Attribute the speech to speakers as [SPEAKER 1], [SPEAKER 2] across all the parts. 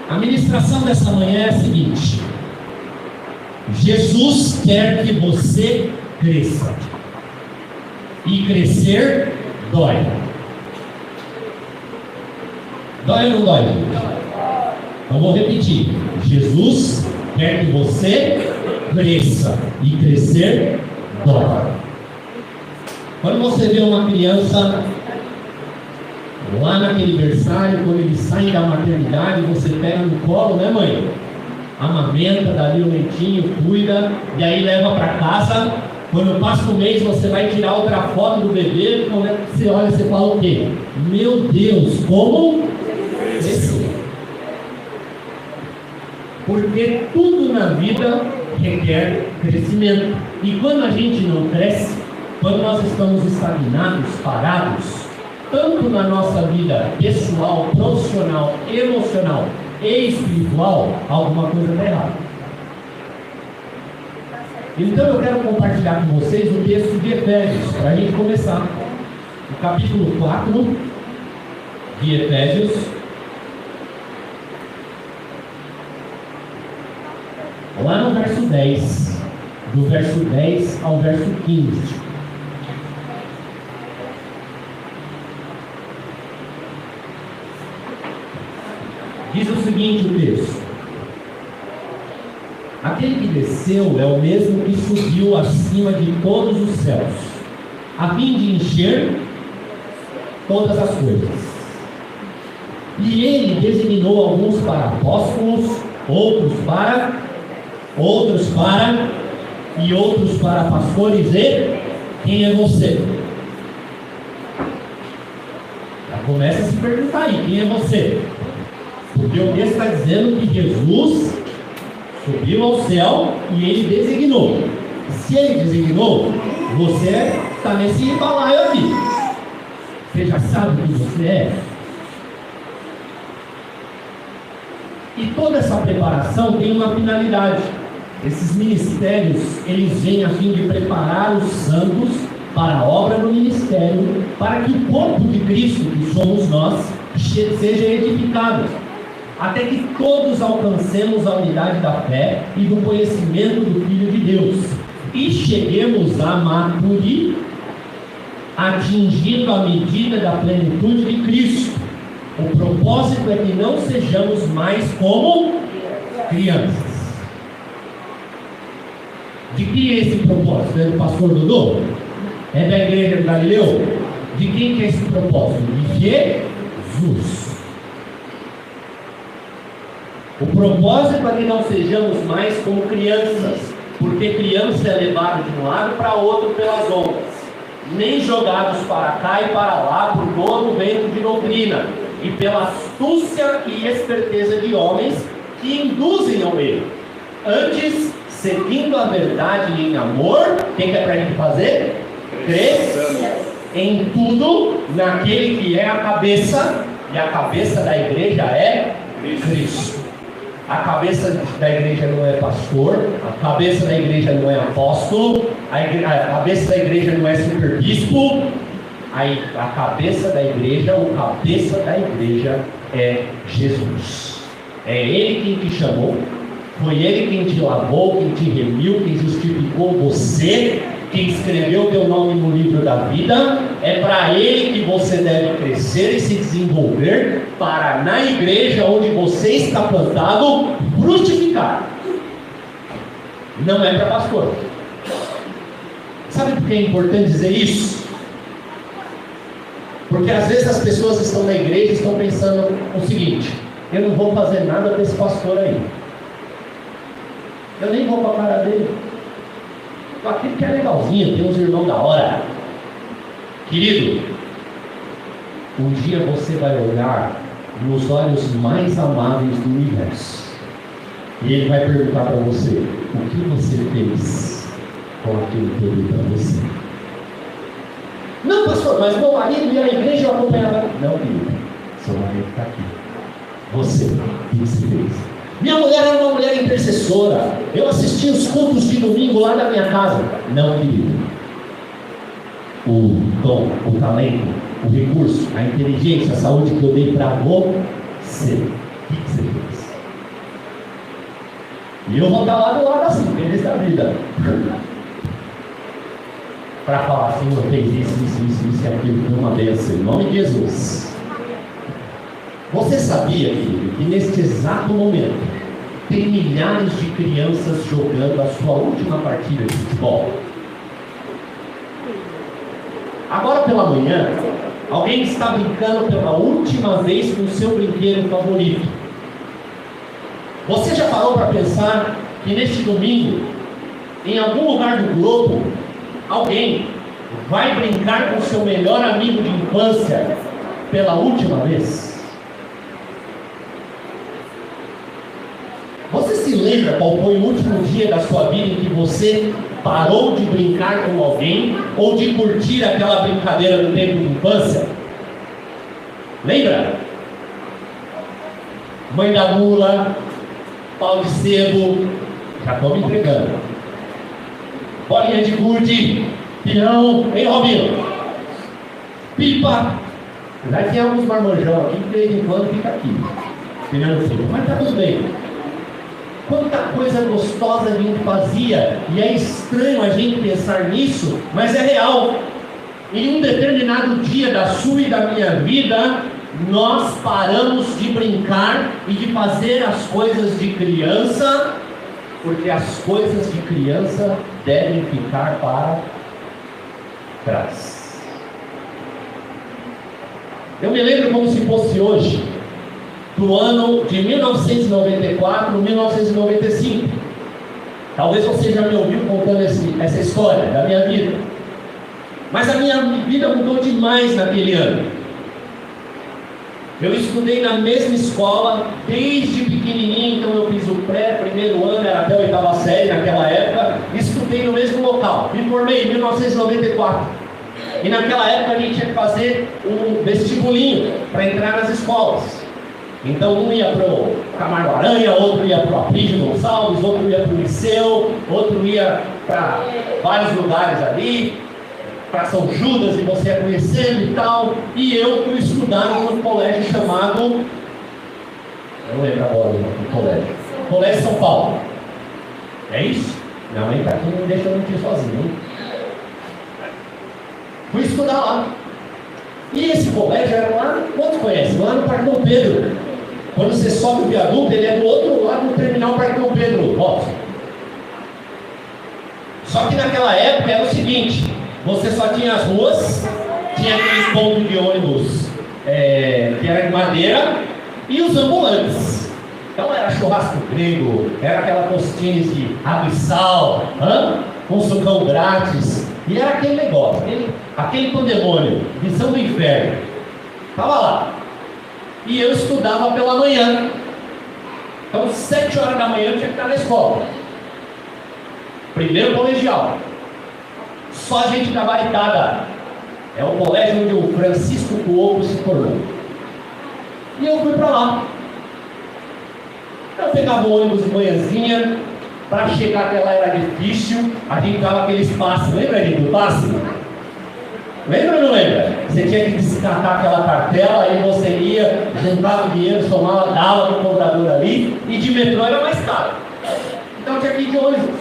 [SPEAKER 1] A ministração dessa manhã é a seguinte: Jesus quer que você cresça. E crescer dói. Dói ou não dói? Então vou repetir: Jesus quer que você cresça. E crescer dói. Quando você vê uma criança lá naquele berçário, quando eles saem da maternidade, você pega no colo, né, mãe? Amamenta, dá ali um leitinho, cuida, e aí leva para casa. Quando passa um mês, você vai tirar outra foto do bebê. Quando você olha, você fala o quê? Meu Deus, como cresceu? Porque tudo na vida requer crescimento. E quando a gente não cresce, quando nós estamos estagnados, parados, tanto na nossa vida pessoal, profissional, emocional e espiritual, alguma coisa está errada. Então eu quero compartilhar com vocês o texto de Efésios, para a gente começar. O capítulo 4 de Efésios. Lá no verso 10, do verso 10 ao verso 15. Diz o seguinte o texto: aquele que desceu é o mesmo que subiu acima de todos os céus, a fim de encher todas as coisas. E ele designou alguns para apóstolos, outros para e outros para pastores. E quem é você? Já começa a se perguntar aí: quem é você? Porque o texto está dizendo que Jesus subiu ao céu e ele designou. Se ele designou, você está nesse balaio aqui. Você já sabe o que você é. E toda essa preparação tem uma finalidade. Esses ministérios, eles vêm a fim de preparar os santos para a obra do ministério, para que o corpo de Cristo, que somos nós, seja edificado, até que todos alcancemos a unidade da fé e do conhecimento do Filho de Deus, e cheguemos à maturidade, atingindo a medida da plenitude de Cristo. O propósito é que não sejamos mais como crianças. De quem é esse propósito? É do pastor Dodô? É da igreja de Galileu? De quem que é esse propósito? De Jesus. O propósito é que não sejamos mais como crianças, porque criança é levado de um lado para outro pelas ondas, nem jogados para cá e para lá por todo o vento de doutrina, e pela astúcia e esperteza de homens que induzem ao erro. Antes, seguindo a verdade em amor, o que é para a gente fazer? Crescer em tudo naquele que é a cabeça, e a cabeça da igreja é Cristo. A cabeça da igreja não é pastor, a cabeça da igreja não é apóstolo, a cabeça da igreja não é superbispo. A cabeça da igreja, o cabeça da igreja é Jesus. É Ele quem te chamou, foi Ele quem te lavou, quem te remiu, quem justificou você, quem escreveu teu nome no livro da vida. É para Ele que você deve crescer e se desenvolver, para na igreja onde você está plantado, frutificar. Não é para pastor. Sabe por que é importante dizer isso? Porque às vezes as pessoas estão na igreja e estão pensando o seguinte: eu não vou fazer nada para esse pastor aí, eu nem vou com a cara dele, aquele que é legalzinho, tem uns irmãos da hora. Querido, um dia você vai olhar nos olhos mais amáveis do universo, e ele vai perguntar para você: o que você fez com aquilo que eu dei para você? Não, pastor, mas meu marido e a igreja eu acompanhava. Não, querido, seu marido está aqui. Você, o que você fez? Minha mulher era uma mulher intercessora, eu assisti os cultos de domingo lá da minha casa. Não, querido, o dom, o talento, o recurso, a inteligência, a saúde que eu dei para você, o que você fez? E eu vou estar lá do lado assim, feliz da vida. Para falar assim, eu fez isso e aquilo, foi uma bênção, em nome de Jesus. Você sabia, querido, que neste exato momento tem milhares de crianças jogando a sua última partida de futebol? Agora pela manhã, alguém está brincando pela última vez com o seu brinquedo favorito. Você já parou para pensar que neste domingo, em algum lugar do globo, alguém vai brincar com o seu melhor amigo de infância pela última vez? Você se lembra qual foi o último dia da sua vida em que você parou de brincar com alguém ou de curtir aquela brincadeira do tempo de infância? Lembra? Mãe da mula, pau de sebo, já estou me entregando. Bolinha de gude, peão, hein, Robinho? Pipa. Já tem alguns marmanjão aqui que de vez em quando fica aqui, tirando filho, mas tá tudo bem. Quanta coisa gostosa a gente fazia, e é estranho a gente pensar nisso, mas é real. Em um determinado dia da sua e da minha vida, nós paramos de brincar e de fazer as coisas de criança, porque as coisas de criança devem ficar para trás. Eu me lembro como se fosse hoje, do ano de 1994, 1995. Talvez você já me ouviu contando essa história da minha vida. Mas a minha vida mudou demais naquele ano. Eu estudei na mesma escola desde pequenininho, então eu fiz o primeiro ano, era até a 8ª série naquela época, estudei no mesmo local. Me formei em 1994. E naquela época a gente tinha que fazer um vestibulinho para entrar nas escolas. Então um ia para o Camargo Aranha, outro ia para o Aprígio Gonçalves, outro ia para o Liceu, outro ia para vários lugares ali, para São Judas, e você ia conhecendo e tal. E eu fui estudar num colégio chamado, não lembro agora o colégio, Colégio São Paulo. É isso? Minha mãe está aqui, não me deixa mentir sozinho, hein? Fui estudar lá. E esse colégio era lá, quantos conhecem? Lá no Parque Dom Pedro. Quando você sobe o viaduto, ele é do outro lado do terminal Parque Dom Pedro, Robson. Só que naquela época era o seguinte: você só tinha as ruas, tinha aqueles pontos de ônibus que era de madeira, e os ambulantes. Então era churrasco grego, era aquela tostinha de água e sal, com sucão grátis, e era aquele negócio, aquele pandemônio, visão do inferno. Estava lá. E eu estudava pela manhã. Então 7 horas da manhã eu tinha que estar na escola. Primeiro colegial. Só gente gabaritada. É o colégio onde o Francisco Cuoco se formou. E eu fui para lá. Eu pegava o ônibus de manhãzinha. Para chegar até lá era difícil. A gente dava aqueles passes. Lembra, gente, do passe? Lembra ou não lembra? Você tinha que descartar aquela cartela, aí você ia, juntava o dinheiro, somava, dava no computador ali, e de metrô era mais caro. Então tinha que ir de ônibus.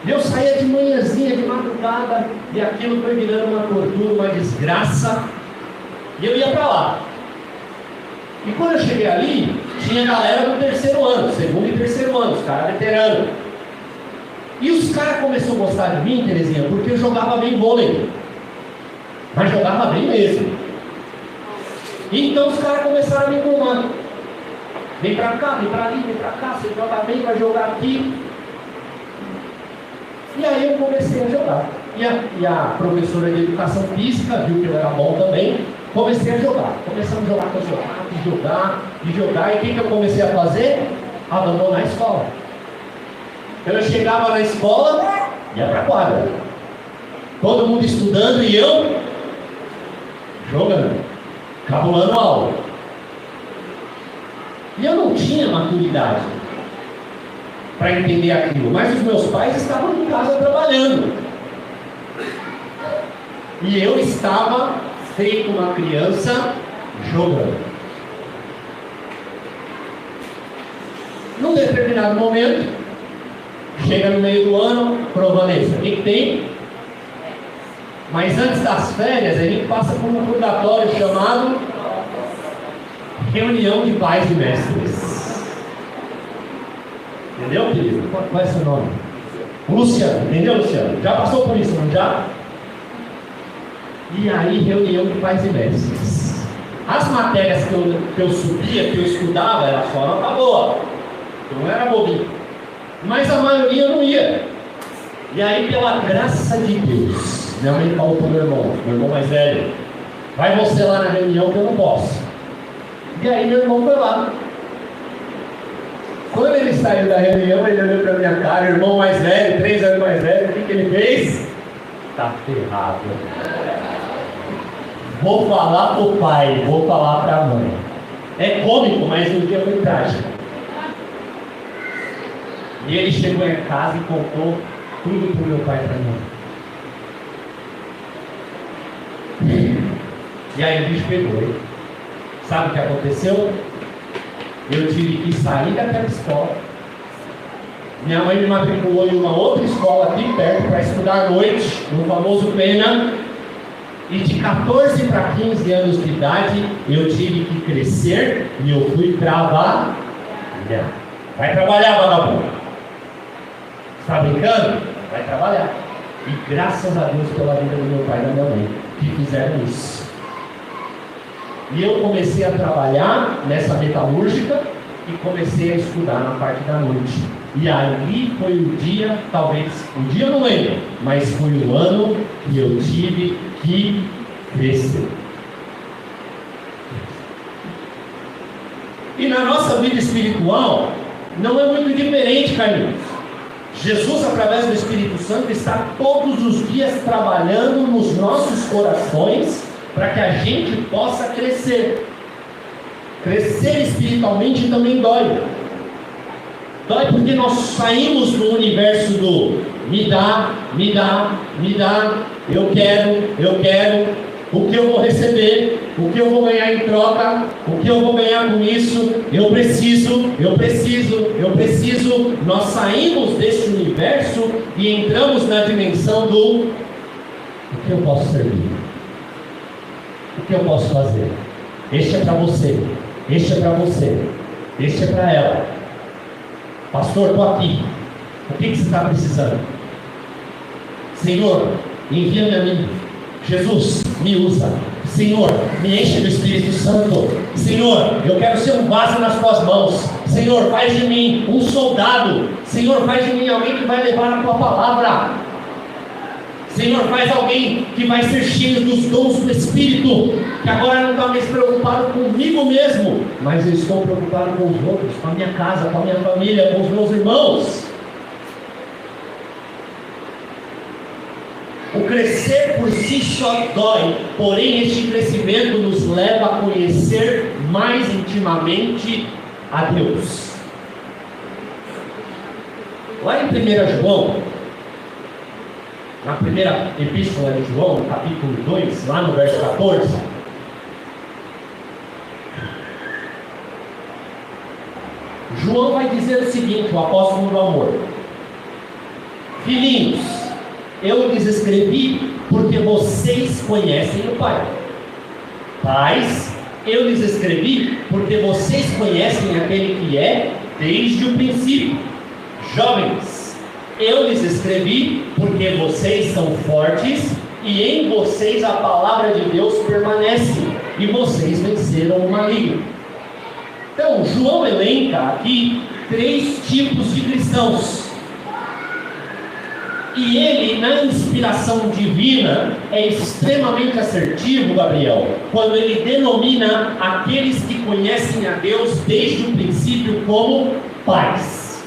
[SPEAKER 1] E eu saía de manhãzinha, de madrugada, e aquilo foi virando uma tortura, uma desgraça, e eu ia para lá. E quando eu cheguei ali, tinha galera do terceiro ano, segundo e terceiro ano, os caras veteranos. E os caras começaram a gostar de mim, Terezinha, porque eu jogava bem vôlei. Mas jogava bem mesmo. Então os caras começaram a me incomodar. Vem pra cá, vem pra ali, vem pra cá, você joga bem, vai jogar aqui. E aí eu comecei a jogar. E a professora de educação física viu que eu era bom também. Comecei a jogar. Começamos a jogar campeonato, de jogar. E o que eu comecei a fazer? Abandonar a escola. Então eu chegava na escola, ia pra quadra. Todo mundo estudando e eu jogando, cabulando aula. E eu não tinha maturidade para entender aquilo, mas os meus pais estavam em casa trabalhando. E eu estava feito uma criança jogando. Num determinado momento, Chega no meio do ano, Vanessa, o que tem? Mas antes das férias, a gente passa por um purgatório chamado reunião de pais e mestres. Entendeu, querido? Qual é seu nome? Luciano, entendeu, Luciano? Já passou por isso, não já? E aí, reunião de pais e mestres. As matérias que eu subia, que eu estudava, era só nota boa. Eu não era bobinho. Mas a maioria não ia. E aí, pela graça de Deus, minha mãe falou para o meu irmão mais velho: vai você lá na reunião que eu não posso. E aí meu irmão foi lá. Quando ele saiu da reunião, ele olhou para minha cara, irmão mais velho, 3 anos mais velho, o que ele fez? Tá ferrado. Vou falar pro pai, vou falar para a mãe. É cômico, mas um dia foi trágico. E ele chegou em casa e contou tudo pro meu pai e pra minha mãe. E aí o bicho pegou, hein? Sabe o que aconteceu? Eu tive que sair daquela escola. Minha mãe me matriculou em uma outra escola aqui perto para estudar à noite, no famoso Pena. E de 14 para 15 anos de idade, eu tive que crescer e eu fui trabalhar. Vai trabalhar, vagabundo. Está brincando? Vai trabalhar. E graças a Deus pela vida do meu pai e da minha mãe, que fizeram isso. E eu comecei a trabalhar nessa metalúrgica e comecei a estudar na parte da noite. E ali foi o dia, talvez, o dia eu não lembro, mas foi o ano que eu tive que crescer. E na nossa vida espiritual, não é muito diferente, Carlinhos. Jesus, através do Espírito Santo, está todos os dias trabalhando nos nossos corações para que a gente possa crescer. Crescer espiritualmente também dói. Dói porque nós saímos do universo do me dá, me dá, me dá, eu quero, o que eu vou receber, o que eu vou ganhar em troca, o que eu vou ganhar com isso, eu preciso. Nós saímos desse universo e entramos na dimensão do o que eu posso servir, o que eu posso fazer. Este é para você, este é para você, este é para ela. Pastor, estou aqui. O que você está precisando? Senhor, envia-me a mim. Jesus, me usa. Senhor, me enche do Espírito Santo. Senhor, eu quero ser um vaso nas tuas mãos. Senhor, faz de mim um soldado. Senhor, faz de mim alguém que vai levar a tua palavra. Senhor, faz alguém que vai ser cheio dos dons do Espírito, que agora não está mais preocupado comigo mesmo, mas eu estou preocupado com os outros, com a minha casa, com a minha família, com os meus irmãos. O crescer por si só dói, porém este crescimento nos leva a conhecer mais intimamente a Deus. Lá em 1 João, na primeira epístola de João, no capítulo 2, lá no verso 14, João vai dizer o seguinte, o apóstolo do amor: filhinhos, eu lhes escrevi porque vocês conhecem o Pai. Pais, eu lhes escrevi porque vocês conhecem aquele que é desde o princípio. Jovens, eu lhes escrevi porque vocês são fortes e em vocês a palavra de Deus permanece e vocês venceram o maligno. Então, João elenca aqui 3 tipos de cristãos. E ele, na inspiração divina, é extremamente assertivo, Gabriel, quando ele denomina aqueles que conhecem a Deus desde o princípio como pais.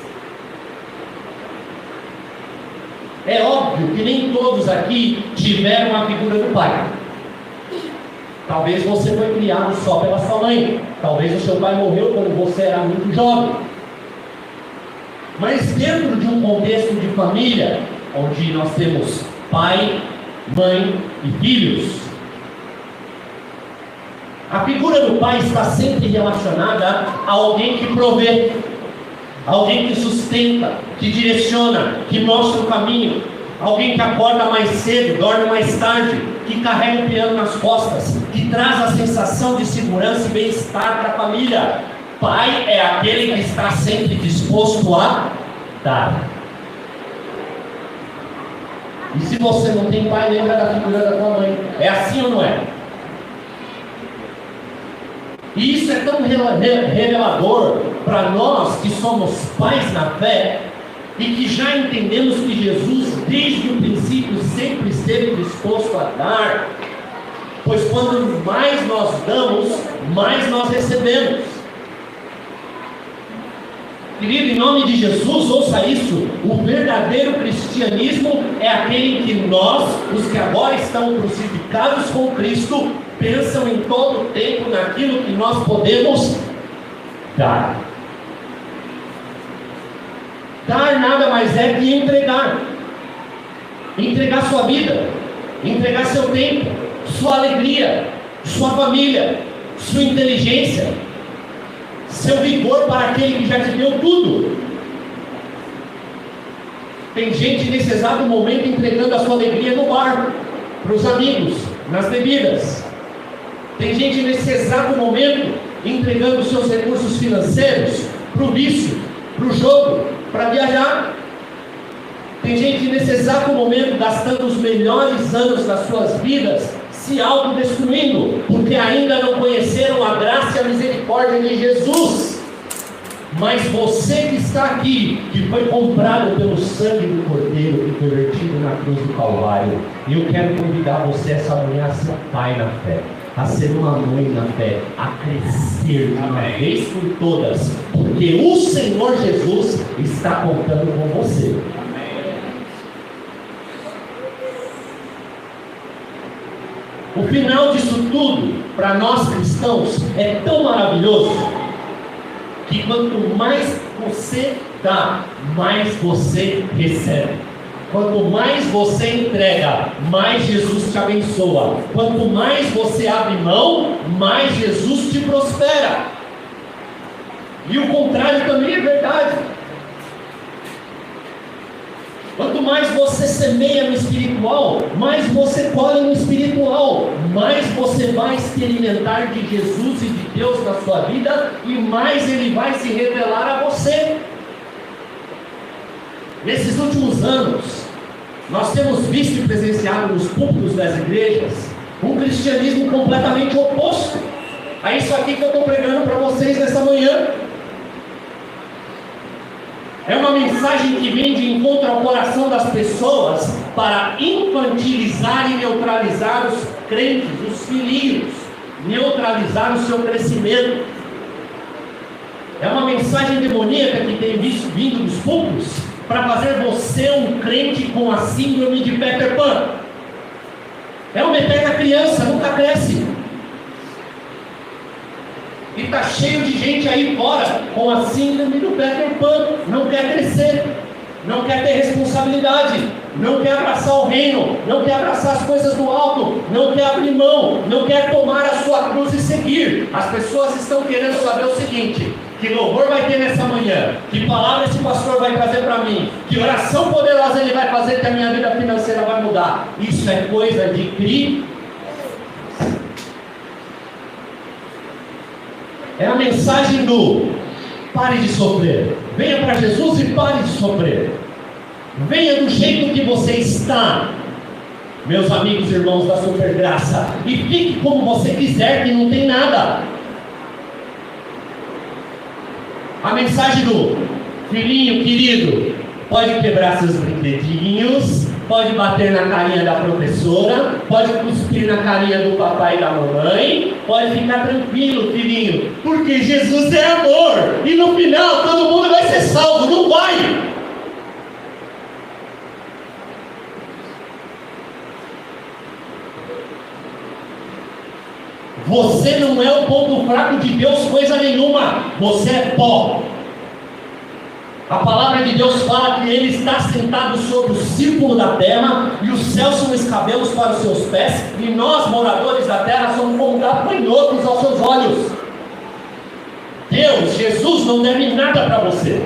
[SPEAKER 1] É óbvio que nem todos aqui tiveram a figura do pai. Talvez você foi criado só pela sua mãe. Talvez o seu pai morreu quando você era muito jovem. Mas dentro de um contexto de família, onde nós temos pai, mãe e filhos, a figura do pai está sempre relacionada a alguém que provê. alguém que sustenta, que direciona, que mostra o caminho, alguém que acorda mais cedo, dorme mais tarde, que carrega o piano nas costas, que traz a sensação de segurança e bem-estar para a família. Pai é aquele que está sempre disposto a dar. E se você não tem pai, lembra da figura da tua mãe. É assim ou não é? E isso é tão revelador para nós que somos pais na fé e que já entendemos que Jesus, desde o princípio, sempre esteve disposto a dar. Pois quando mais nós damos, mais nós recebemos. Querido, em nome de Jesus, ouça isso: o verdadeiro cristianismo é aquele em que nós, os que agora estão crucificados com Cristo, pensam em todo o tempo naquilo que nós podemos dar. Dar nada mais é que entregar. Entregar sua vida, entregar seu tempo, sua alegria, sua família, sua inteligência, seu vigor para aquele que já te deu tudo. Tem gente nesse exato momento entregando a sua alegria no bar, para os amigos, nas bebidas. Tem gente nesse exato momento entregando os seus recursos financeiros para o vício, para o jogo, para viajar. Tem gente nesse exato momento gastando os melhores anos das suas vidas se autodestruindo, porque ainda não conheceram a graça e a misericórdia de Jesus. Mas você que está aqui, que foi comprado pelo sangue do Cordeiro, que foi vertido na cruz do Calvário, eu quero convidar você essa manhã a ser pai na fé, a ser uma mãe na fé, a crescer de uma vez por todas, porque o Senhor Jesus está contando com você. O final disso tudo, para nós cristãos, é tão maravilhoso, que quanto mais você dá, mais você recebe. Quanto mais você entrega, mais Jesus te abençoa. Quanto mais você abre mão, mais Jesus te prospera. E o contrário também é verdade. Quanto mais você semeia no espiritual, mais você colhe no espiritual, mais você vai experimentar de Jesus e de Deus na sua vida, e mais Ele vai se revelar a você. Nesses últimos anos, nós temos visto e presenciado nos púlpitos das igrejas um cristianismo completamente oposto a isso aqui que eu estou pregando para vocês nessa manhã. É uma mensagem que vem de encontro ao coração das pessoas para infantilizar e neutralizar os crentes, os filhinhos, neutralizar o seu crescimento. É uma mensagem demoníaca que tem vindo dos púlpitos para fazer você um crente com a síndrome de Peter Pan. É uma eterna criança, nunca cresce. E está cheio de gente aí fora com a síndrome do Peter Pan. Não quer crescer, não quer ter responsabilidade, não quer abraçar o reino, não quer abraçar as coisas do alto, não quer abrir mão, não quer tomar a sua cruz e seguir. As pessoas estão querendo saber o seguinte: que louvor vai ter nessa manhã? Que palavra esse pastor vai trazer para mim? Que oração poderosa ele vai fazer que a minha vida financeira vai mudar? Isso é coisa de Cristo. É a mensagem do pare de sofrer. Venha para Jesus e pare de sofrer. Venha do jeito que você está, meus amigos e irmãos da Supergraça, e fique como você quiser, que não tem nada. A mensagem do filhinho querido: pode quebrar seus brinquedinhos, pode bater na carinha da professora, pode cuspir na carinha do papai e da mamãe, pode ficar tranquilo, filhinho, porque Jesus é amor, e no final todo mundo vai ser salvo. Não vai! Você não é o ponto fraco de Deus, coisa nenhuma. Você é pó. A palavra de Deus fala que Ele está sentado sobre o círculo da terra, e os céus são escabelos para os seus pés, e nós, moradores da terra, somos como gafanhotos aos seus olhos. Deus, Jesus, não deve nada para você.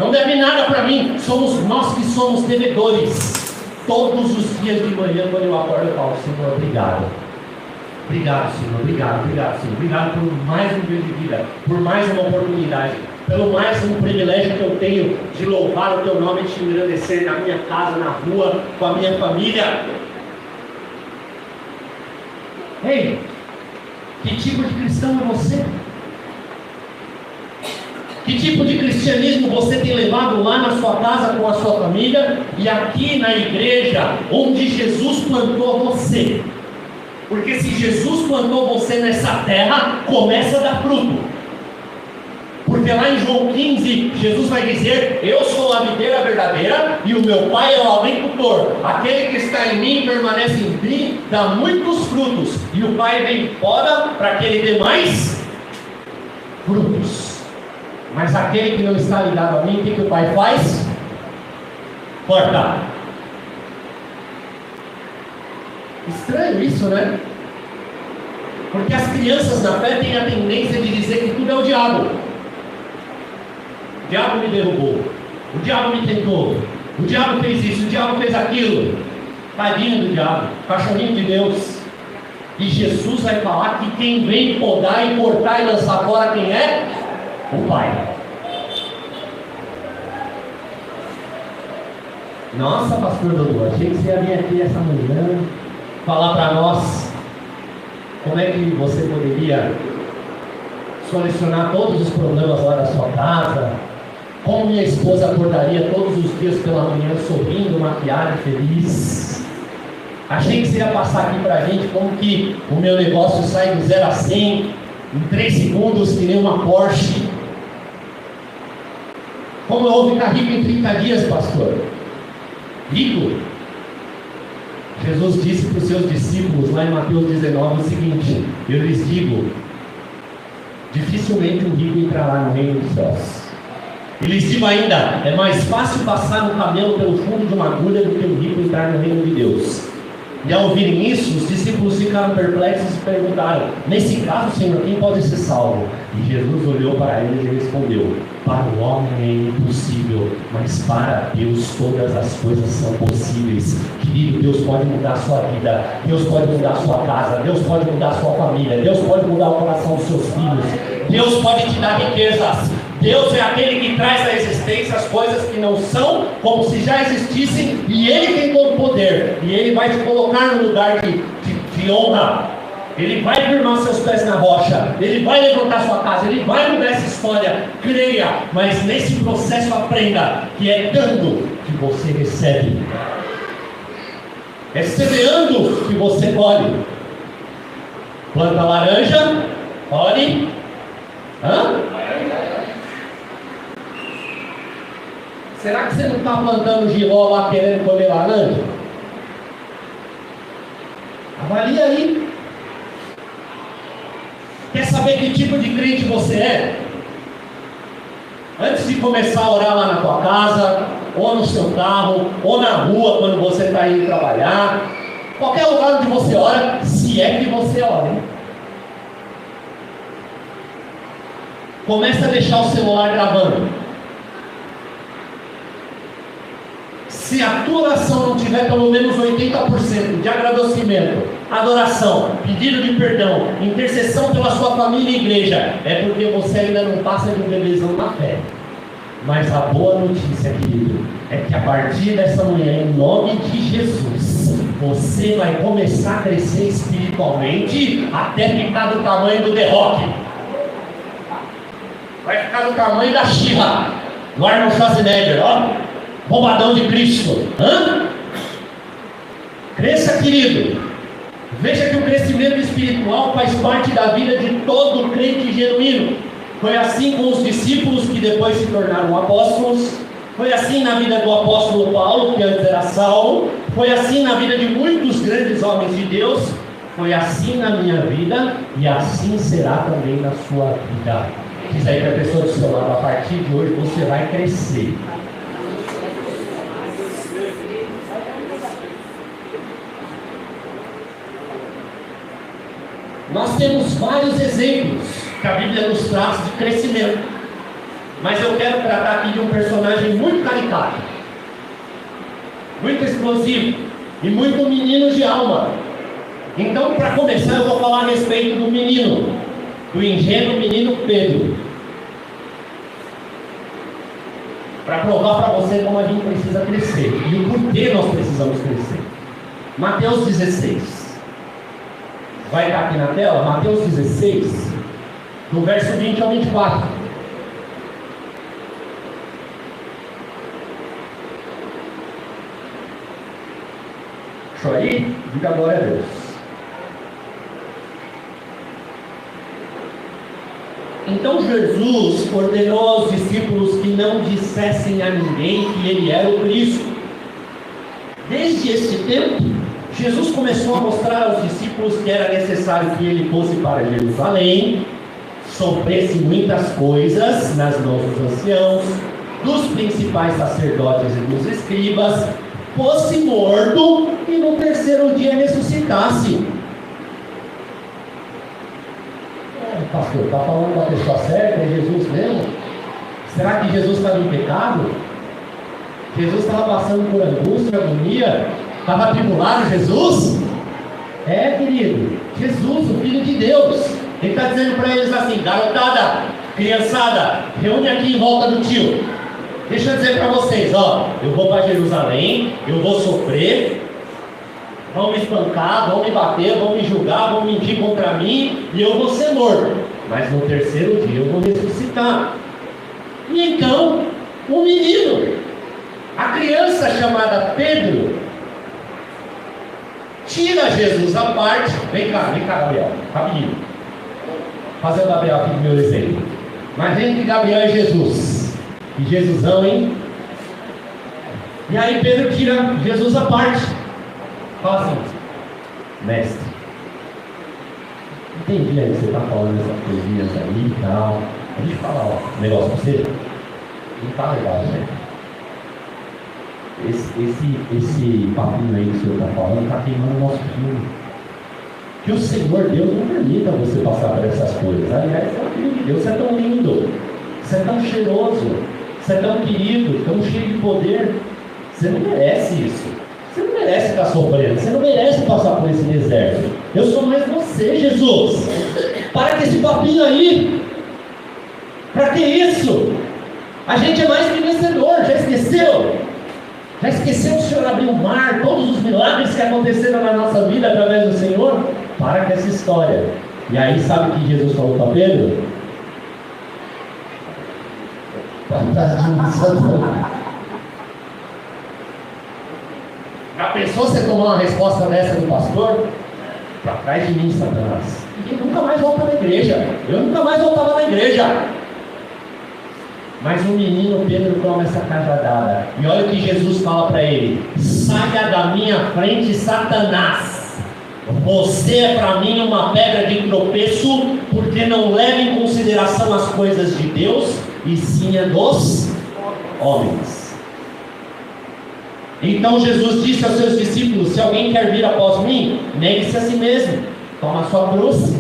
[SPEAKER 1] não deve nada para mim. Somos nós que somos devedores. Todos os dias de manhã, quando eu acordo, eu falo: Senhor, obrigado. Obrigado, Senhor, obrigado, Senhor. Obrigado por mais um dia de vida, por mais uma oportunidade, pelo mais um privilégio que eu tenho de louvar o Teu nome e te engrandecer na minha casa, na rua, com a minha família. Ei, que tipo de cristão é você? Que tipo de cristianismo você tem levado lá na sua casa com a sua família e aqui na igreja onde Jesus plantou você? Porque se Jesus plantou você nessa terra, começa a dar fruto. Porque lá em João 15, Jesus vai dizer: eu sou a videira verdadeira e o meu Pai é o agricultor. Aquele que está em mim permanece em mim, dá muitos frutos. E o Pai vem fora para que ele dê mais frutos. Mas aquele que não está ligado a mim, o que o Pai faz? Corta. Estranho isso, né? Porque as crianças na fé têm a tendência de dizer que tudo é o diabo. O diabo me derrubou, o diabo me tentou, o diabo fez isso, o diabo fez aquilo. Tadinho do diabo, cachorrinho de Deus. E Jesus vai falar que quem vem podar e cortar e lançar fora, quem é? O Pai. Nossa, pastor Dudu, achei que você ia vir aqui essa manhã falar para nós como é que você poderia solucionar todos os problemas lá da sua casa, como minha esposa acordaria todos os dias pela manhã sorrindo, maquiada e feliz. Achei que você ia passar aqui para a gente como que o meu negócio sai do 0 a 100 em 3 segundos, que nem uma Porsche. Como eu vou ficar rico em 30 dias, pastor? Rico? Jesus disse para os seus discípulos lá em Mateus 19 o seguinte: eu lhes digo, dificilmente um rico entrará no reino dos céus. E lhes digo ainda, é mais fácil passar um camelo pelo fundo de uma agulha do que um rico entrar no reino de Deus. E ao ouvirem isso, os discípulos ficaram perplexos e perguntaram: nesse caso, Senhor, quem pode ser salvo? E Jesus olhou para eles e respondeu: para o homem é impossível, mas para Deus todas as coisas são possíveis. Querido, Deus pode mudar a sua vida, Deus pode mudar a sua casa, Deus pode mudar a sua família, Deus pode mudar o coração dos seus filhos, Deus pode te dar riquezas. Deus é aquele que traz à existência as coisas que não são, como se já existissem, e Ele tem todo o poder, e Ele vai te colocar no lugar de honra. Ele vai firmar seus pés na rocha, Ele vai levantar sua casa, Ele vai mudar essa história. Creia, mas nesse processo aprenda que é dando que você recebe, é semeando que você colhe. Planta laranja, colhe Será que você não está plantando giló lá querendo colher laranja? Avalia aí. Quer saber que tipo de crente você é? Antes de começar a orar lá na tua casa, ou no seu carro, ou na rua quando você está indo trabalhar, qualquer lugar onde você ora, se é que você ora, hein? Começa a deixar o celular gravando. Se a tua oração não tiver pelo menos 80% de agradecimento, adoração, pedido de perdão, intercessão pela sua família e igreja, é porque você ainda não passa de um bebezão na fé. Mas a boa notícia, querido, é que a partir dessa manhã, em nome de Jesus, você vai começar a crescer espiritualmente até ficar do tamanho do The Rock. Vai ficar do tamanho da She-Ra, do Arnold Schwarzenegger, ó. Bombadão de Cristo. Cresça, querido. Veja que o crescimento espiritual faz parte da vida de todo crente genuíno. Foi assim com os discípulos que depois se tornaram apóstolos. Foi assim na vida do apóstolo Paulo, que antes era Saulo. Foi assim na vida de muitos grandes homens de Deus. Foi assim na minha vida e assim será também na sua vida. Diz aí para a pessoa do seu lado: a partir de hoje você vai crescer. Nós temos vários exemplos que a Bíblia nos traz de crescimento. Mas eu quero tratar aqui de um personagem muito caricato, muito explosivo e muito menino de alma. Então, para começar, eu vou falar a respeito do menino, do ingênuo menino Pedro, para provar para você como a gente precisa crescer e o porquê nós precisamos crescer. Mateus 16. Vai estar aqui na tela, Mateus 16, do verso 20 ao 24. Deixa aí, diga glória a Deus. Então Jesus ordenou aos discípulos que não dissessem a ninguém que ele era o Cristo. Desde esse tempo, Jesus começou a mostrar aos discípulos que era necessário que ele fosse para Jerusalém, sofresse muitas coisas nas mãos dos anciãos, dos principais sacerdotes e dos escribas, fosse morto e no terceiro dia ressuscitasse. Pastor, está falando da pessoa certa? É Jesus mesmo? Será que Jesus estava em pecado? Jesus estava passando por angústia, agonia? Estava atribulado Jesus? É, querido, Jesus, o Filho de Deus. Ele está dizendo para eles assim: garotada, criançada, reúne aqui em volta do tio. Deixa eu dizer para vocês, eu vou para Jerusalém, eu vou sofrer, vão me espancar, vão me bater, vão me julgar, vão mentir contra mim, e eu vou ser morto. Mas no terceiro dia eu vou ressuscitar. E então, o menino, a criança chamada Pedro, tira Jesus à parte. Vem cá, Gabriel, rapidinho. Fazer o Gabriel aqui do meu exemplo. Imagina que Gabriel é Jesus. E Jesusão, hein? E aí Pedro tira Jesus à parte. Fala assim: mestre, entendi aí que você está falando essas coisinhas aí e tal. Deixa eu falar um negócio para você. Não está legal, né? Esse papinho aí que o senhor está falando está queimando o nosso filme. Que o Senhor Deus não permita você passar por essas coisas. Aliás, é o Filho de Deus, você é tão lindo, você é tão cheiroso, você é tão querido, tão cheio de poder. Você não merece isso. Você não merece estar sofrendo, você não merece passar por esse deserto. Eu sou mais você, Jesus. Para com esse papinho aí. Para que isso? A gente é mais que vencedor, já esqueceu? Já esqueceu que o Senhor abriu o mar, todos os milagres que aconteceram na nossa vida através do Senhor? Para com essa história. E aí, sabe o que Jesus falou para Pedro? Já pensou você tomar uma resposta dessa do pastor? Para trás de mim, Satanás. E nunca mais volta na igreja. Eu nunca mais voltava na igreja. Mas o menino Pedro toma essa cajadada. E olha o que Jesus fala para ele: saia da minha frente, Satanás. Você é para mim uma pedra de tropeço, porque não leva em consideração as coisas de Deus, e sim a dos homens. Então Jesus disse aos seus discípulos: se alguém quer vir após mim, negue-se a si mesmo, toma a sua cruz,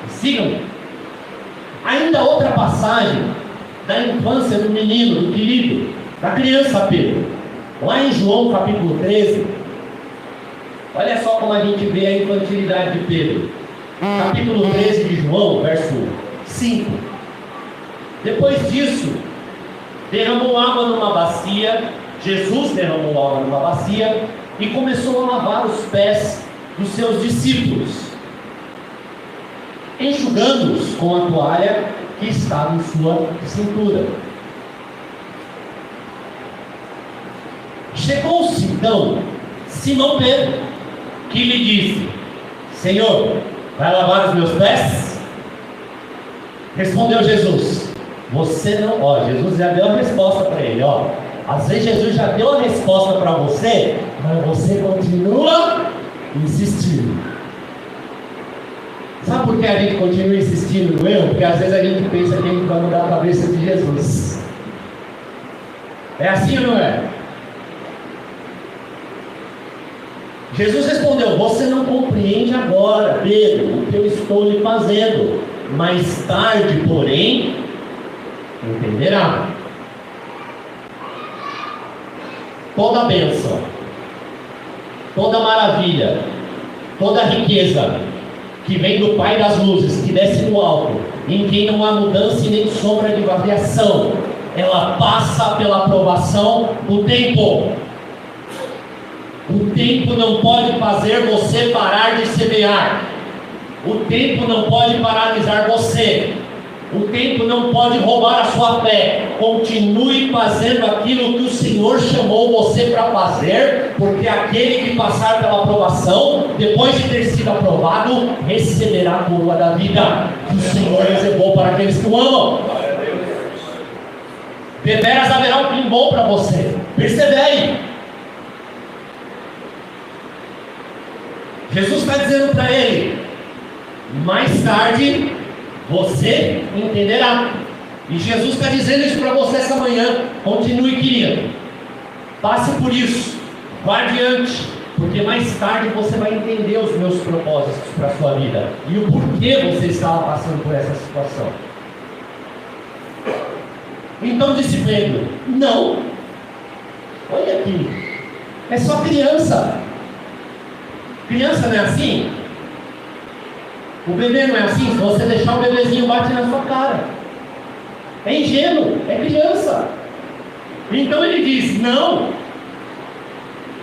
[SPEAKER 1] sigam-me. Ainda outra passagem da infância do menino, do querido, da criança Pedro, lá em João capítulo 13. Olha só como a gente vê a infantilidade de Pedro. Capítulo 13 de João, verso 5. Depois disso, derramou água numa bacia. Jesus derramou água numa bacia e começou a lavar os pés dos seus discípulos, enxugando-os com a toalha que estava em sua cintura. Chegou-se então Simão Pedro, que lhe disse: Senhor, vai lavar os meus pés? Respondeu Jesus: você não... Jesus já deu a resposta para ele, Às vezes Jesus já deu a resposta para você, mas você continua insistindo. Sabe por que a gente continua insistindo no erro? Porque às vezes a gente pensa que a gente vai mudar a cabeça de Jesus. É assim ou não é? Jesus respondeu: você não compreende agora, Pedro, o que eu estou lhe fazendo. Mais tarde, porém, entenderá. Toda bênção, toda maravilha, toda riqueza que vem do Pai das luzes, que desce do alto, em quem não há mudança e nem sombra de variação, ela passa pela aprovação do tempo. O tempo não pode fazer você parar de semear. O tempo não pode paralisar você. O tempo não pode roubar a sua fé. Continue fazendo aquilo que o Senhor chamou você para fazer, porque aquele que passar pela aprovação, depois de ter sido aprovado, receberá a coroa da vida que o Senhor reservou para aqueles que o amam. Deveras haverá um fim bom para você. Persevere. Jesus está dizendo para ele: mais tarde você entenderá. E Jesus está dizendo isso para você essa manhã. Continue, querido. Passe por isso. Vá adiante. Porque mais tarde você vai entender os meus propósitos para a sua vida. E o porquê você estava passando por essa situação. Então disse Pedro: não. Olha aqui. É só criança. Criança não é assim? O bebê não é assim? Se você deixar o bebezinho bate na sua cara. É ingênuo, é criança. Então ele diz: não,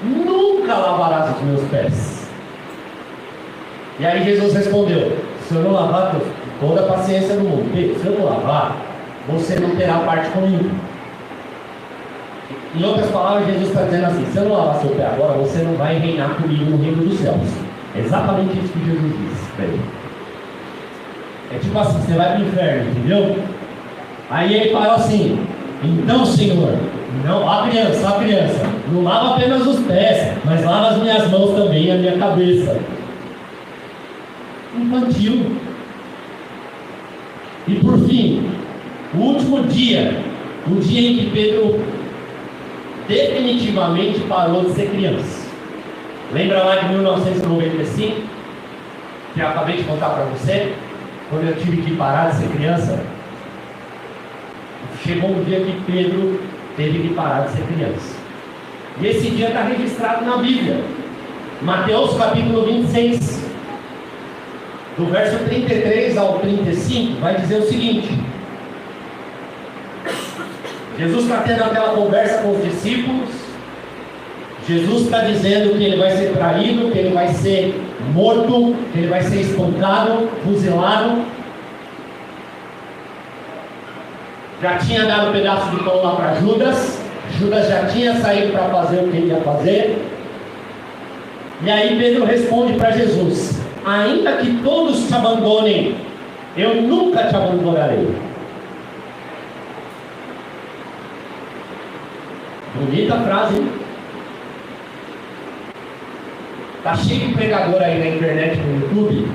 [SPEAKER 1] nunca lavarás os meus pés. E aí Jesus respondeu: se eu não lavar, toda a paciência do mundo, se eu não lavar, você não terá parte comigo. Em outras palavras, Jesus está dizendo assim: se eu não lavar seu pé agora, você não vai reinar comigo no reino dos céus. É exatamente isso que Jesus disse. É tipo assim, você vai para o inferno, entendeu? Aí ele fala assim: então, Senhor, não, a criança, não lava apenas os pés, mas lava as minhas mãos também e a minha cabeça. Infantil. E por fim, o último dia, o dia em que Pedro definitivamente parou de ser criança. Lembra lá de 1995? Que eu acabei de contar para você? Quando eu tive que parar de ser criança? Chegou um dia que Pedro teve que parar de ser criança. E esse dia está registrado na Bíblia. Mateus capítulo 26, do verso 33 ao 35, vai dizer o seguinte: Jesus está tendo aquela conversa com os discípulos. Jesus está dizendo que ele vai ser traído, que ele vai ser morto, que ele vai ser espancado, fuzilado. Já tinha dado um pedaço de pão lá para Judas. Judas já tinha saído para fazer o que ele ia fazer. E aí Pedro responde para Jesus: ainda que todos te abandonem, eu nunca te abandonarei. Bonita frase, hein? Está cheio de pregador aí na internet, no YouTube,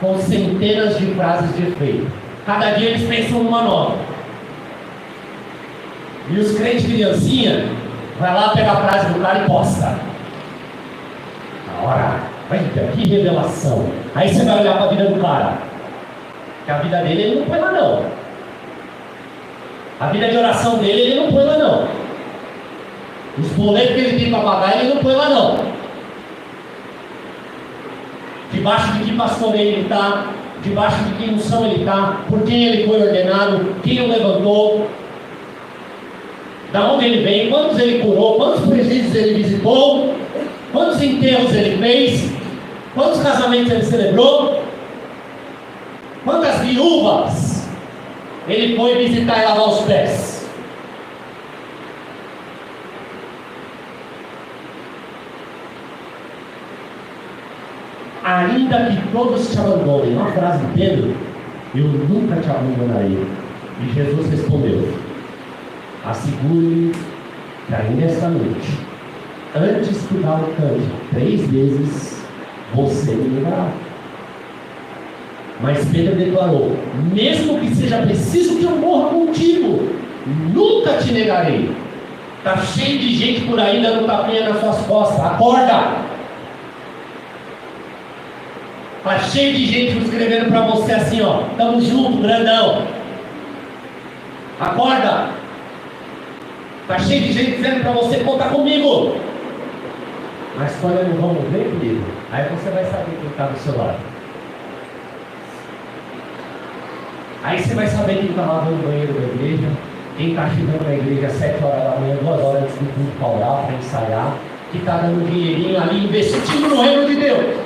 [SPEAKER 1] com centenas de frases de efeito. Cada dia eles pensam numa nova. E os crentes criancinha vai lá pegar a frase do cara e posta. Na hora, vai ver, que revelação. Aí você vai olhar para a vida do cara, que a vida dele ele não põe lá não. A vida de oração dele ele não põe lá não. Os boletos que ele tem para pagar ele não põe lá não. Debaixo de que pastor ele está, debaixo de que unção ele está, por quem ele foi ordenado, quem o levantou, da onde ele vem, quantos ele curou, quantos presídios ele visitou, quantos enterros ele fez, quantos casamentos ele celebrou, quantas viúvas ele foi visitar e lavar os pés. Ainda que todos te abandonem, uma frase de Pedro: eu nunca te abandonarei. E Jesus respondeu: assegure que ainda esta noite, antes que o galo cante 3 vezes, você me negará. Mas Pedro declarou: mesmo que seja preciso que eu morra contigo, nunca te negarei. Está cheio de gente por aí dando tapinha nas suas costas. Acorda! Está cheio de gente escrevendo para você assim, ó: tamo junto, grandão. Acorda! Está cheio de gente dizendo para você, conta comigo. Mas quando eles vão ver, querido, aí você vai saber quem está do seu lado. Aí você vai saber quem está lavando o banheiro da igreja, quem está chegando na igreja às 7 horas da manhã, 2 horas antes do culto para orar, para ensaiar, que está dando dinheirinho ali, investindo no reino de Deus.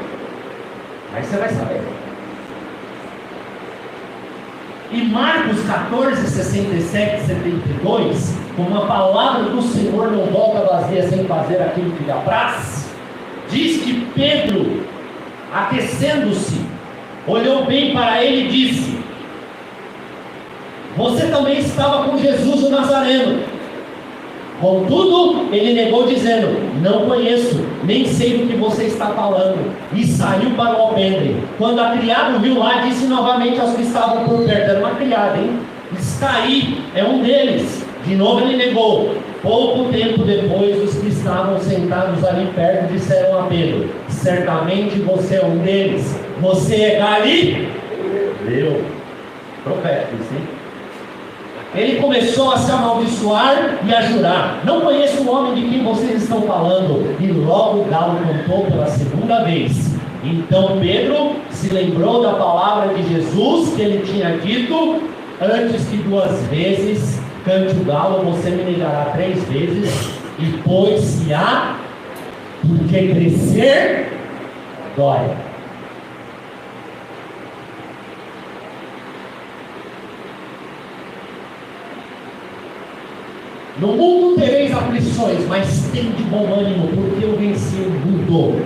[SPEAKER 1] Aí você vai saber. E Marcos 14, 67 e 72, como a palavra do Senhor não volta vazia sem fazer aquilo que lhe apraz, diz que Pedro, aquecendo-se, olhou bem para ele e disse: você também estava com Jesus o Nazareno. Contudo, ele negou dizendo: não conheço, nem sei do que você está falando. E saiu para o alpendre. Quando a criada o viu lá, disse novamente aos que estavam por perto: era uma criada, hein? Está aí, é um deles. De novo ele negou. Pouco tempo depois, os que estavam sentados ali perto disseram a Pedro: certamente você é um deles. Você é Galileu. Profético, sim. Ele começou a se amaldiçoar e a jurar: não conheço o homem de quem vocês estão falando. E logo o galo cantou pela segunda vez. Então Pedro se lembrou da palavra de Jesus, que ele tinha dito: antes que 2 vezes cante o galo, você me negará 3 vezes. E pôs-se a, porque crescer dói. No mundo tereis aflições, mas tende bom ânimo, porque eu venci o mundo.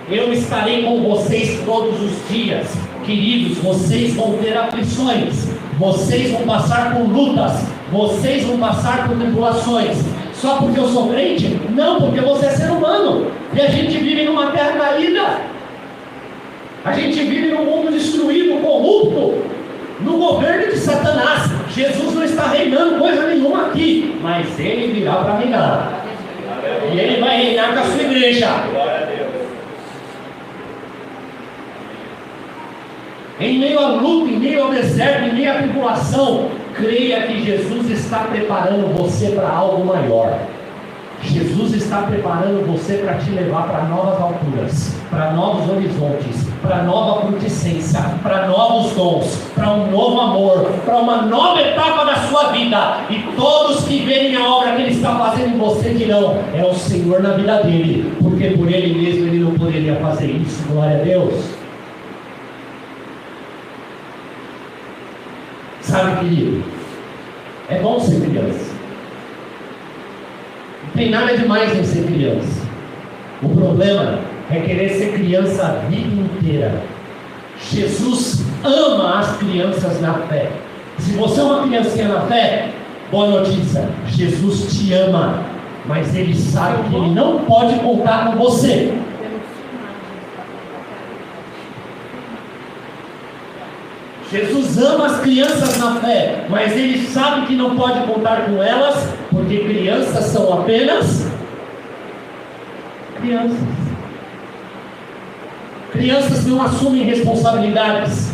[SPEAKER 1] Eu estarei com vocês todos os dias. Queridos, vocês vão ter aflições, vocês vão passar por lutas, vocês vão passar por tribulações. Só porque eu sou crente? Não, porque você é ser humano. E a gente vive numa terra caída. A gente vive num mundo destruído, corrupto, no governo de Satanás. Jesus não está reinando coisa nenhuma aqui, mas ele virá para reinar. E ele vai reinar com a sua igreja. Em meio à luta, em meio ao deserto, em meio à tribulação, creia que Jesus está preparando você para algo maior. Jesus está preparando você para te levar para novas alturas, para novos horizontes, para nova frutiscência, para novos dons, para um novo amor, para uma nova etapa da sua vida. E todos que verem a obra que Ele está fazendo em você dirão: é o Senhor na vida dele, porque por Ele mesmo Ele não poderia fazer isso. Glória a Deus. Sabe, querido, é bom ser criança. Não tem nada demais em ser criança. O problema é querer ser criança a vida inteira. Jesus ama as crianças na fé. Se você é uma criancinha na fé, boa notícia, Jesus te ama, mas Ele sabe que Ele não pode contar com você. Jesus ama as crianças na fé, mas Ele sabe que não pode contar com elas, porque crianças são apenas crianças. Crianças não assumem responsabilidades,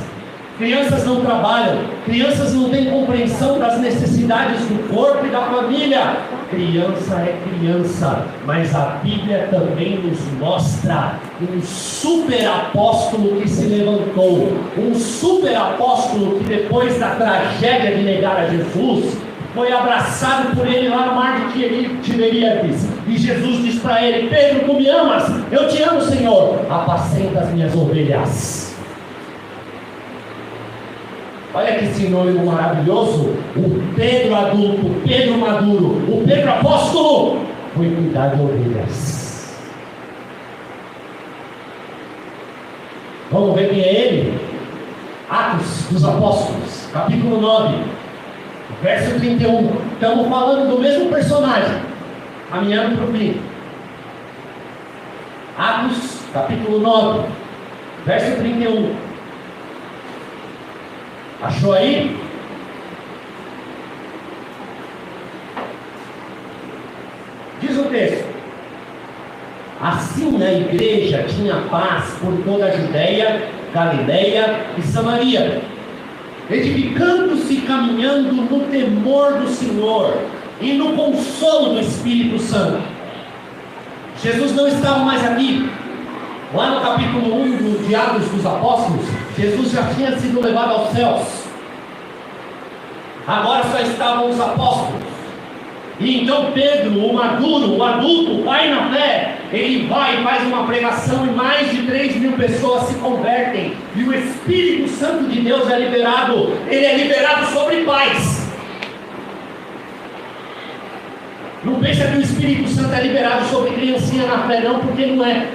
[SPEAKER 1] crianças não trabalham, crianças não têm compreensão das necessidades do corpo e da família. Criança é criança, mas a Bíblia também nos mostra um super apóstolo que se levantou, um super apóstolo que depois da tragédia de negar a Jesus, foi abraçado por ele lá no mar de Tiberíades, e Jesus diz para ele: Pedro, tu me amas? Eu te amo, Senhor, apacenta as minhas ovelhas. Olha que sinônimo maravilhoso. O Pedro adulto, o Pedro maduro, o Pedro apóstolo foi cuidar de ovelhas. Vamos ver quem é ele? Atos dos Apóstolos, capítulo 9, verso 31. Estamos falando do mesmo personagem, caminhando para o fim. Atos, capítulo 9, verso 31. Achou aí? Diz o texto: assim a igreja tinha paz por toda a Judéia, Galiléia e Samaria. edificando-se e caminhando no temor do Senhor e no consolo do Espírito Santo. Jesus não estava mais aqui. Lá no capítulo 1 do Atos dos Apóstolos, Jesus já tinha sido levado aos céus. Agora só estavam os apóstolos. E então Pedro, o maduro, o adulto, o pai na fé, ele vai e faz uma pregação e mais de 3.000 pessoas se convertem. E o Espírito Santo de Deus é liberado. Ele é liberado sobre pais. Não pensa que o Espírito Santo é liberado sobre criancinha na fé, não, porque não é.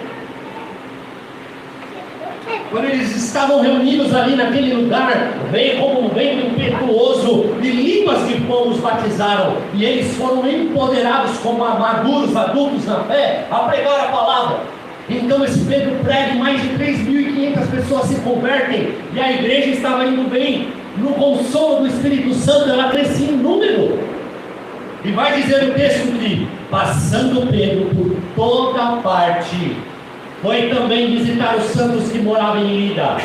[SPEAKER 1] Quando eles estavam reunidos ali naquele lugar, veio como um vento impetuoso, e línguas de fogo os batizaram, e eles foram empoderados como maduros, adultos na fé, a pregar a palavra. Então esse Pedro prega, e mais de 3.500 pessoas se convertem, e a igreja estava indo bem. No consolo do Espírito Santo, ela crescia em número. E vai dizer o texto que, passando Pedro por toda parte, foi também visitar os santos que moravam em Lida.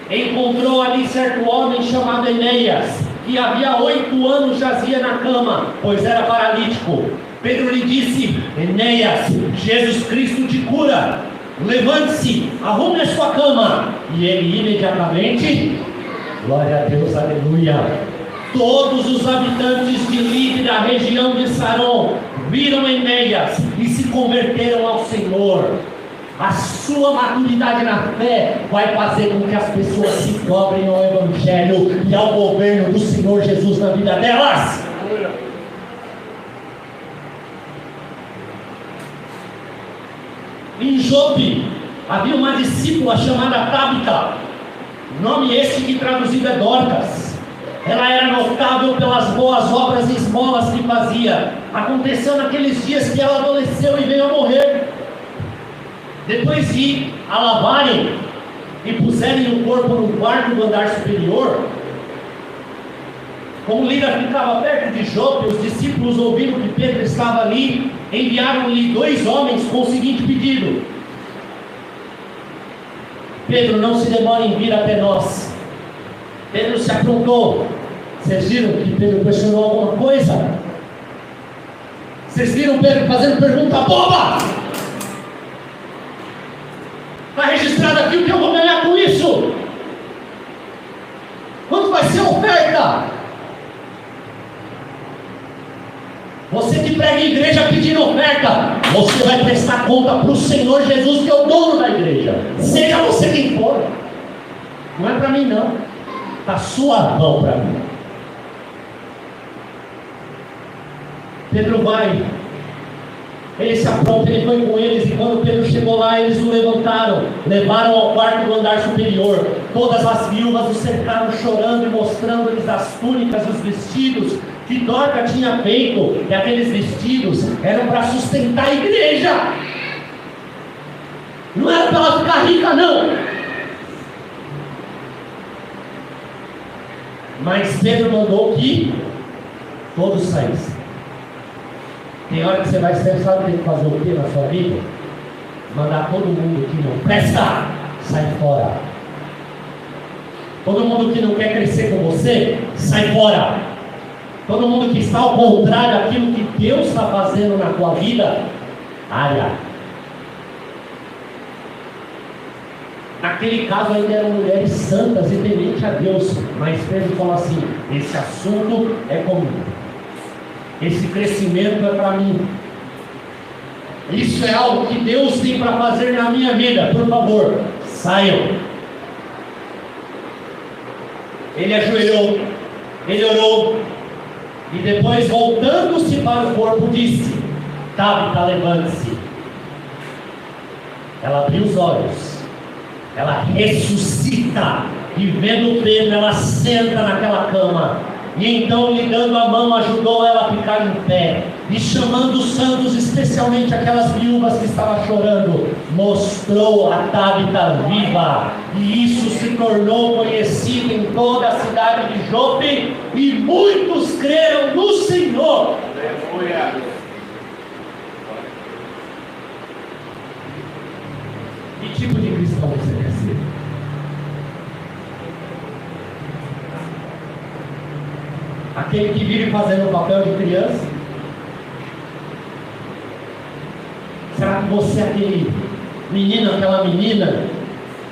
[SPEAKER 1] Encontrou ali certo homem chamado Enéas, que havia 8 anos jazia na cama, pois era paralítico. Pedro lhe disse: Enéas, Jesus Cristo te cura. Levante-se, arrume a sua cama. E ele imediatamente, glória a Deus, aleluia. Todos os habitantes de Lida e da região de Saron viram Enéas e se converteram ao Senhor. A sua maturidade na fé vai fazer com que as pessoas se dobrem ao Evangelho e ao governo do Senhor Jesus na vida delas. Em Jope havia uma discípula chamada Tabita, nome este que traduzido é Dorcas. Ela era notável pelas boas obras e esmolas que fazia. Aconteceu naqueles dias que ela adoeceu e veio a morrer. Depois de a lavarem e puserem o corpo no quarto do andar superior, como Lida ficava perto de Jope, os discípulos, ouvindo que Pedro estava ali, enviaram-lhe 2 homens com o seguinte pedido: Pedro, não se demore em vir até nós. Pedro se aprontou. Vocês viram que Pedro questionou alguma coisa? Vocês viram Pedro fazendo pergunta boba? Está registrado aqui o que eu vou ganhar com isso? Quanto vai ser a oferta? Você que prega em igreja pedindo oferta, você vai prestar conta para o Senhor Jesus, que é o dono da igreja. Seja você quem for. Não é para mim não. Está suavão para mim. Pedro vai. Ele se apronta, ele foi com eles, e quando Pedro chegou lá, eles o levantaram, levaram ao quarto do andar superior. Todas as viúvas o cercaram chorando e mostrando-lhes as túnicas, os vestidos que Dorca tinha feito. E aqueles vestidos eram para sustentar a igreja, não era para ela ficar rica não. Mas Pedro mandou que todos saíssem. Tem hora que você vai ser, sabe o que tem que fazer o que na sua vida? Mandar todo mundo que não presta, sai fora. Todo mundo que não quer crescer com você, sai fora. Todo mundo que está ao contrário daquilo que Deus está fazendo na tua vida, área. Naquele caso ainda eram mulheres santas e tementes a Deus, mas Pedro fala assim: esse assunto é comigo. Esse crescimento é para mim. Isso é algo que Deus tem para fazer na minha vida. Por favor, saiam. Ele ajoelhou, ele orou, e depois, voltando-se para o corpo, disse: Tabita, levante-se. Ela abriu os olhos, ela ressuscita, e vendo Pedro, ela senta naquela cama. E então, lhe dando a mão, ajudou ela a ficar em pé. E chamando os santos, especialmente aquelas viúvas que estavam chorando, mostrou a Tabita viva. E isso se tornou conhecido em toda a cidade de Jope, e muitos creram no Senhor. Aleluia. Que tipo de cristão você quer ser? Aquele que vive fazendo o papel de criança? Será que você é aquele menino, aquela menina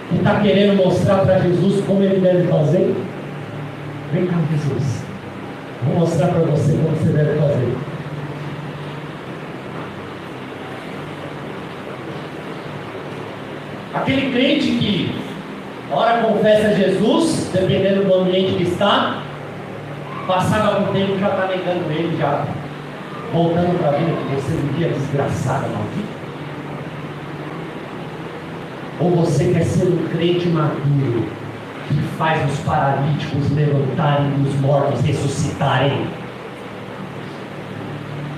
[SPEAKER 1] que está querendo mostrar para Jesus como ele deve fazer? Vem cá, Jesus, vou mostrar para você como você deve fazer. Aquele crente que ora confessa Jesus, dependendo do ambiente que está, passado algum tempo já está negando ele, já voltando para a vida que você vivia desgraçada, maldita. Ou você quer ser um crente maduro, que faz os paralíticos levantarem e os mortos ressuscitarem?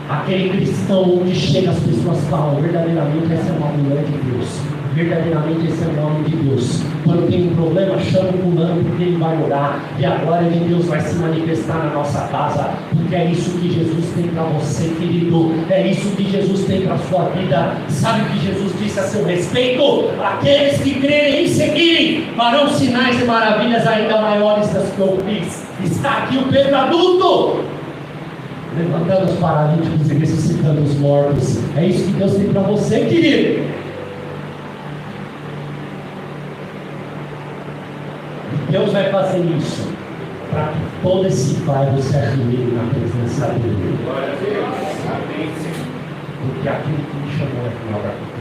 [SPEAKER 1] Aquele cristão onde chega as pessoas falam, verdadeiramente essa é uma mulher de Deus, verdadeiramente esse é o nome de Deus. Quando tem um problema, chama o fulano porque ele vai orar, e a glória de Deus vai se manifestar na nossa casa, porque é isso que Jesus tem para você, querido, é isso que Jesus tem para a sua vida. Sabe o que Jesus disse a seu respeito? Aqueles que crerem e seguirem farão sinais e maravilhas ainda maiores das que eu fiz. Está aqui o Pedro adulto, levantando os paralíticos e ressuscitando os mortos. É isso que Deus tem para você, querido. Deus vai fazer isso para que todo esse bairro se ajoelhe na presença dele. Porque aquilo que me chamou é fiel.